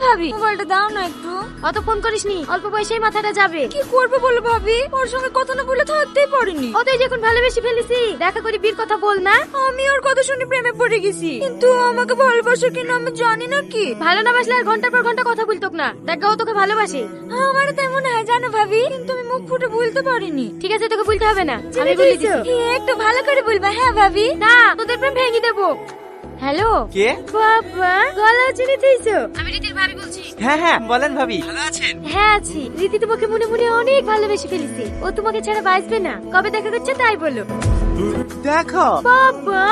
ভাবি মোবাইলটা দাও না একটু। অত ফোন করিসনি, অল্প বয়সেই মাথাটা যাবে। কি করবো বলো ভাবি, ওর সঙ্গে কথা না বলে থাকতেই পারিনি। অতই যখন ভালোবেসে ফেলেছি, দেখা করে বিয়ের কথা বল না। আমি ওর কথা শুনে প্রেমে পড়ে গেছি, কিন্তু আমাকে ভালোবাসে কিনা আমি জানি না কি। ভালো না বাসলে আর ঘন্টার পর ঘন্টা কথা বলতো না। দেখ ও তোকে ভালোবাসে। আমার তেমন হয় জানো ভাবি, কিন্তু আমি মুখ ফুটে বলতে পারিনি। ঠিক আছে, তোকে বলতে হবে না, আমি বলে দিচ্ছি। একটু ভালো করে বলবা। হ্যাঁ ভাবি। না, তোদের প্রেম ভেঙে দেবো। হ্যালো কে? বাবা, গলা চিনি দিয়েছো? আমি রীতির ভাবি বলছি। হ্যাঁ হ্যাঁ বলেন ভাবি, ভালো আছেন? হ্যাঁ আছি। রীতি তোমাকে মনে মনে অনেক ভালোবেসে ফেলেছে। ও তোমাকে ছাড়া বাঁচবে না। কবে দেখা করছে তাই বলো। দেখো বাবা,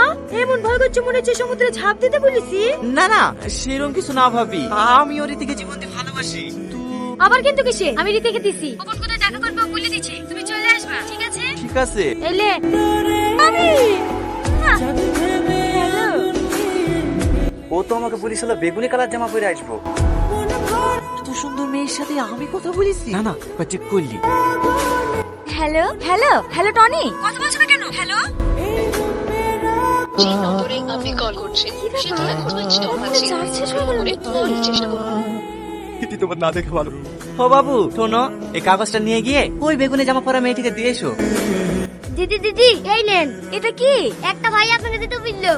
এমন ভয় করছে মনে হচ্ছে সমুদ্রে ঝাঁপ দিতে বলেছি। না না সেরকম কিছু না ভাবি, আমি ওর থেকে জীবন দিয়ে ভালোবাসি। আবার কিন্তু কিসে? আমি রীতিকে দিছি। কখন কোথায় দেখা করবে ও বলে দিচ্ছি, তুমি চলে আসবা। ঠিক আছে? ঠিক আছে। এলে আমি হ্যালো। ও তো আমাকে বলেছিল বেগুনি কালার জামা পরে আসবো। এত সুন্দর মেয়ের সাথে আমি কথা বলেছি? না না চেক করলি। হ্যালো হ্যালো হ্যালো টনি, কথা বলছো না কেন? হ্যালো। যে নম্বরে আপনি কল করছেন সেটি এখন ইনস্টল আছে। করে পরে চেষ্টা করুন। এটি তোমার না দেখে ভালো। ও বাবু শোনো, এই কাগজটা নিয়ে গিয়ে ওই বেগুনি জামা পরা মেয়েটিকে দিয়ে এসো। দিদি দিদি, এই নেন। এটা কি? একটা ভাই আপনাকে দিতে বললো।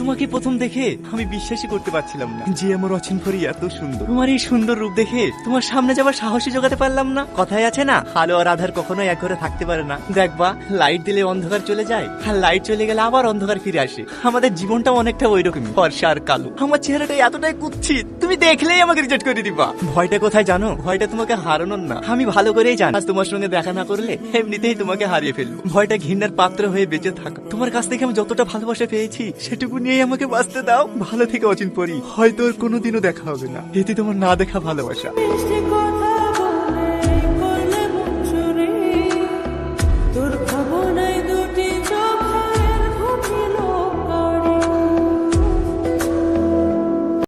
তোমাকে প্রথম দেখে আমি বিশ্বাসই করতে পারছিলাম না যে আমার অচিন পরি এত সুন্দর। তোমার এই সুন্দর রূপ দেখে তোমার সামনে যাবার সাহসী জোগাতে পারলাম না। কথায় আছে না, আলো আর আধার কখনোই এক ঘরে থাকতে পারে না। দেখবা, লাইট দিলে অন্ধকার চলে যায়, আর লাইট চলে গেলে আবার অন্ধকার ফিরে আসে। আমাদের জীবনটাও অনেকটা ওই রকমই, ফর্সা আর কালো। আমার চেহারাটা এতটাই কুৎসিত, তুমি দেখলেই আমাকে রিজেক্ট করে দিবা। ভয়টা কোথায় জানো? ভয়টা তোমাকে হারানোর না। আমি ভালো করেই জানি আজ তোমার সঙ্গে দেখা না করলে এমনিতেই তোমাকে হারিয়ে ফেলবো। ভয়টা ঘৃণার পাত্র হয়ে বেঁচে থাকা। তোমার কাছ থেকে আমি যতটা ভালোবাসা পেয়েছি সেটুকু নিয়ে আমাকে বাঁচতে দাও। ভালো থেকে অচিন পরি, হয়তো আর কোনোদিনও দেখা হবে না। এতে তোমার না দেখা ভালোবাসা।